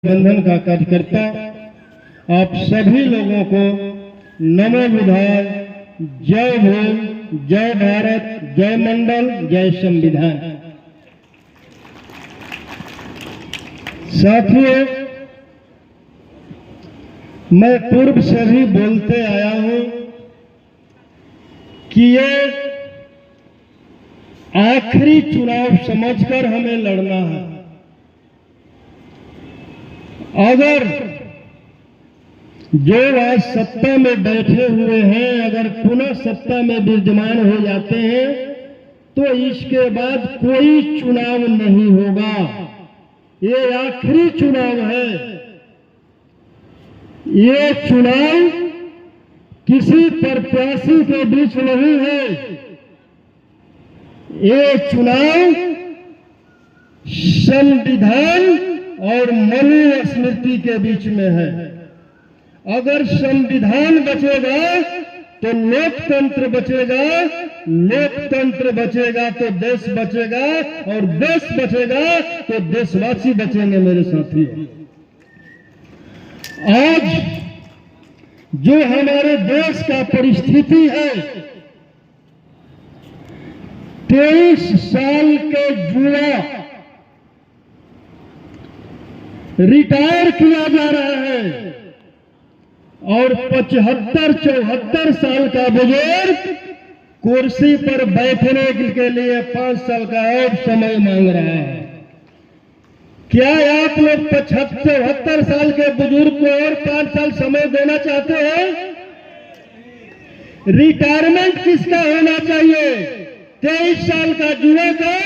बंधन का कार्यकर्ता आप सभी लोगों को नमो बुधाय, जय भीम, जय भारत, जय मंडल, जय संविधान। साथियों, मैं पूर्व से भी बोलते आया हूं कि ये आखिरी चुनाव समझकर हमें लड़ना है। अगर जो आज सत्ता में बैठे हुए हैं अगर पुनः सत्ता में विद्यमान हो जाते हैं तो इसके बाद कोई चुनाव नहीं होगा। ये आखिरी चुनाव है। ये चुनाव किसी प्रत्याशी के बीच नहीं है। ये चुनाव संविधान और मनुस्मृति के बीच में है। अगर संविधान बचेगा तो लोकतंत्र बचेगा, लोकतंत्र बचेगा तो देश बचेगा, और देश बचेगा तो देशवासी बचेंगे। मेरे साथियों, आज जो हमारे देश का परिस्थिति है, 23 साल के युवा रिटायर किया जा रहा है और 75-74 साल का बुजुर्ग कुर्सी पर बैठने के लिए 5 साल का और समय मांग रहा है। क्या आप लोग 75-74 साल के बुजुर्ग को और 5 साल समय देना चाहते हैं? रिटायरमेंट किसका होना चाहिए? 23 साल का युवा का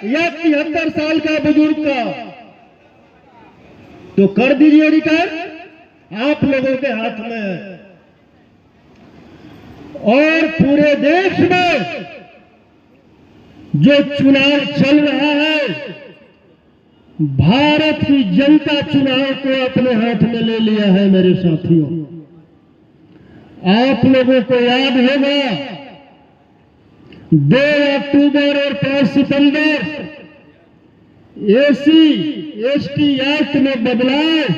या 73 साल का बुजुर्ग का? तो कर दीजिए रिटायर, आप लोगों के हाथ में है। और पूरे देश में जो चुनाव चल रहा है, भारत की जनता चुनाव को अपने हाथ में ले लिया है। मेरे साथियों, आप लोगों को याद होगा 2 अक्टूबर और 5 सितंबर SC/ST एक्ट में बदलाव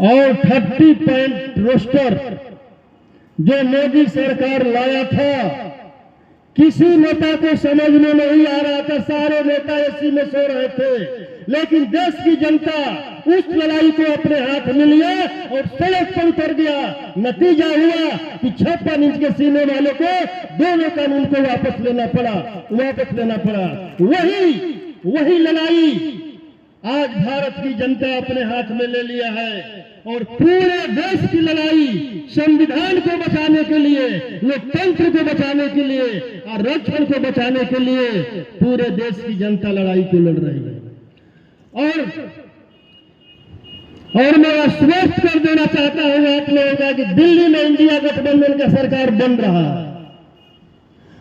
और 30 पॉइंट रोस्टर जो मोदी सरकार लाया था, किसी नेता को समझ में नहीं आ रहा था। सारे नेता एसी में सो रहे थे, लेकिन देश की जनता उस लड़ाई को अपने हाथ में लिया और सड़क पर उतर गया। नतीजा हुआ कि 56 इंच के सीने वाले को दोनों कानून को वापस लेना पड़ा। वही लड़ाई आज भारत की जनता अपने हाथ में ले लिया है। और पूरे देश की लड़ाई संविधान को बचाने के लिए, लोकतंत्र को बचाने के लिए, आरक्षण को बचाने के लिए पूरे देश की जनता लड़ाई को लड़ रही है। और मैं आश्वस्त कर देना चाहता हूं आप लोगों का कि दिल्ली में इंडिया गठबंधन का सरकार बन रहा है।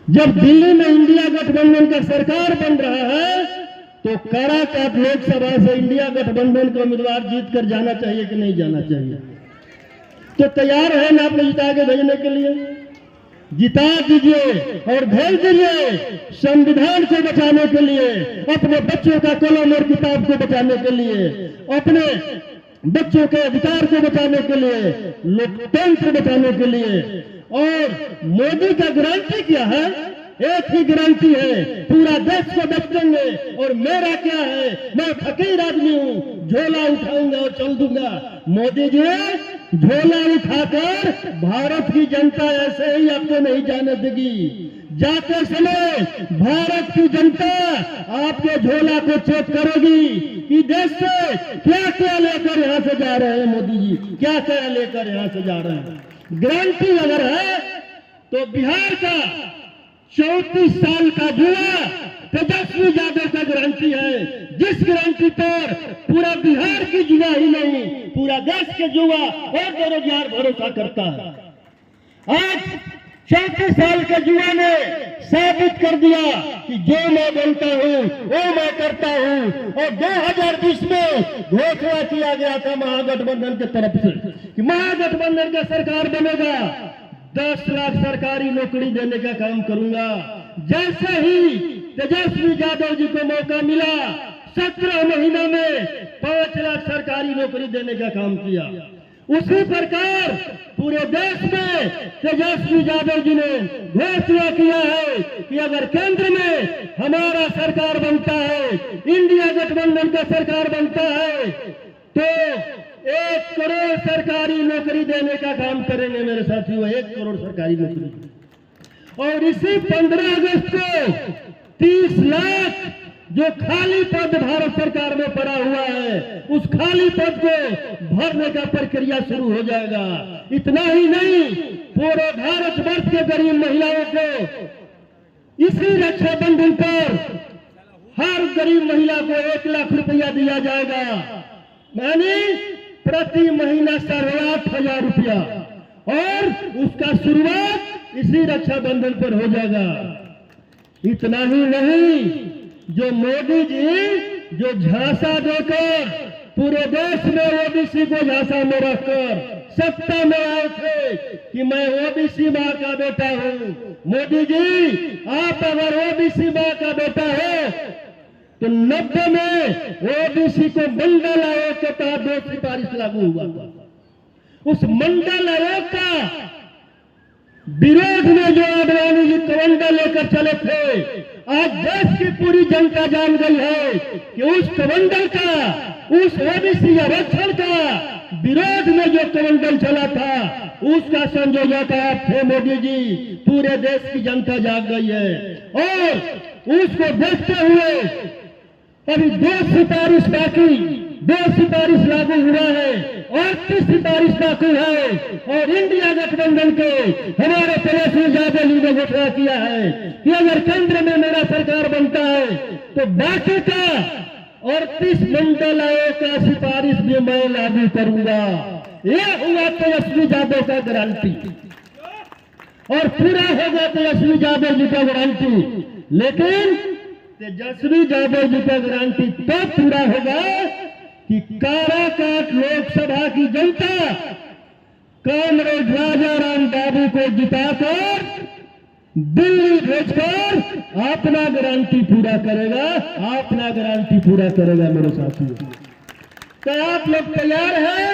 जब दिल्ली में इंडिया गठबंधन का सरकार बन रहा है तो काराकाट लोकसभा से इंडिया गठबंधन का उम्मीदवार जीत कर जाना चाहिए कि नहीं जाना चाहिए? तो तैयार है ना आप जिता के भेजने के लिए? जिता दीजिए और भेज दीजिए। संविधान को बचाने के लिए, अपने बच्चों का कलम और किताब को बचाने के लिए, अपने बच्चों के अधिकार को बचाने के लिए, लोकतंत्र बचाने के लिए। और मोदी का गारंटी क्या है? एक ही गारंटी है, पूरा देश को बच देंगे। और मेरा क्या है? मैं फकीर आदमी हूं, झोला उठाऊंगा और चल दूंगा। मोदी जी झोला उठाकर भारत की जनता ऐसे ही आपको नहीं जाने देगी। जाते समय भारत की जनता आपके झोला को चेक करेगी कि देश से क्या क्या लेकर यहां से जा रहे हैं मोदी जी, क्या क्या लेकर यहां से जा रहे हैं। गारंटी अगर है तो बिहार का 34 साल का युवा तेजस्वी यादव का गारंटी है, जिस गारंटी पर पूरा बिहार की युवा ही नहीं पूरा देश के युवा और बेरोजगार भरोसा करता है। आज 34 साल के युवा ने साबित कर दिया कि जो मैं बोलता हूं वो मैं करता हूं। और 2020 में घोषणा किया गया था महागठबंधन की तरफ से कि महागठबंधन का सरकार बनेगा, 10 लाख सरकारी नौकरी देने का काम करूंगा। जैसे ही तेजस्वी यादव जी को मौका मिला 17 महीना में 5 लाख सरकारी नौकरी देने का काम किया। उसी प्रकार पूरे देश में तेजस्वी यादव जी ने घोषणा किया है कि अगर केंद्र में हमारा सरकार बनता है, इंडिया गठबंधन का सरकार बनता है, तो 1 करोड़ सरकारी नौकरी देने का काम करेंगे मेरे साथियों, 1 करोड़ सरकारी नौकरी। और इसी 15 अगस्त को 30 लाख जो खाली पद भारत सरकार में पड़ा हुआ है, उस खाली पद को भरने का प्रक्रिया शुरू हो जाएगा। इतना ही नहीं, पूरे भारतवर्ष के गरीब महिलाओं को इसी रक्षाबंधन पर हर गरीब महिला को 1 लाख रुपया दिया जाएगा, यानी प्रति महीना 8,500 रुपया, और उसका शुरुआत इसी रक्षाबंधन पर हो जाएगा। इतना ही नहीं, जो मोदी जी जो झांसा देकर पूरे देश में ओबीसी को झांसा में रखकर सत्ता में आए थे कि मैं ओबीसी मां का बेटा हूं। मोदी जी, आप अगर ओबीसी मां का बेटा हो तो 90 में ओबीसी को मंडल आयोग के तहत 2 सिफारिश लागू हुआ था। उस मंडल आयोग का विरोध में जो आडवाणी जी कमंडल लेकर चले थे, आज देश की पूरी जनता जान गई है कि उस कमंडल का, उस ओबीसी आरक्षण का विरोध में जो कमंडल चला था, उसका संयोजक आप थे मोदी जी। पूरे देश की जनता जाग गई है, और उसको देखते हुए अभी 2 सिफारिश बाकी, 2 सिफारिश लागू हुआ है और 30 सिफारिश बाकी है। और इंडिया गठबंधन के हमारे तेजस्वी यादव जी ने घोषणा किया है कि अगर केंद्र में मेरा सरकार बनता है तो बाकी का 38 मंडल आयोग का सिफारिश भी मैं लागू करूंगा। यह हुआ तेजस्वी यादव का गारंटी, और पूरा होगा तेजस्वी यादव जी का गारंटी। लेकिन तेजस्वी यादव जी का गारंटी तब पूरा होगा कि काराकाट लोकसभा की जनता कामरेड राजाराम बाबू को जिताकर दिल्ली भेजकर अपना गारंटी पूरा करेगा, अपना गारंटी पूरा करेगा मेरे साथियों। क्या आप लोग तैयार हैं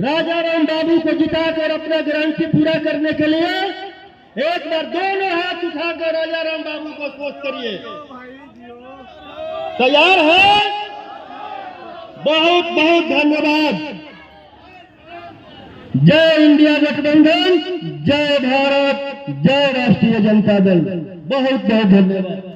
राजाराम बाबू को जिताकर अपना गारंटी पूरा करने के लिए? एक बार दोनों हाथ उठाकर राजाराम बाबू को स्पोर्ट करिए। तैयार है? बहुत बहुत धन्यवाद। जय इंडिया गठबंधन, जय भारत, जय राष्ट्रीय जनता दल। बहुत बहुत धन्यवाद।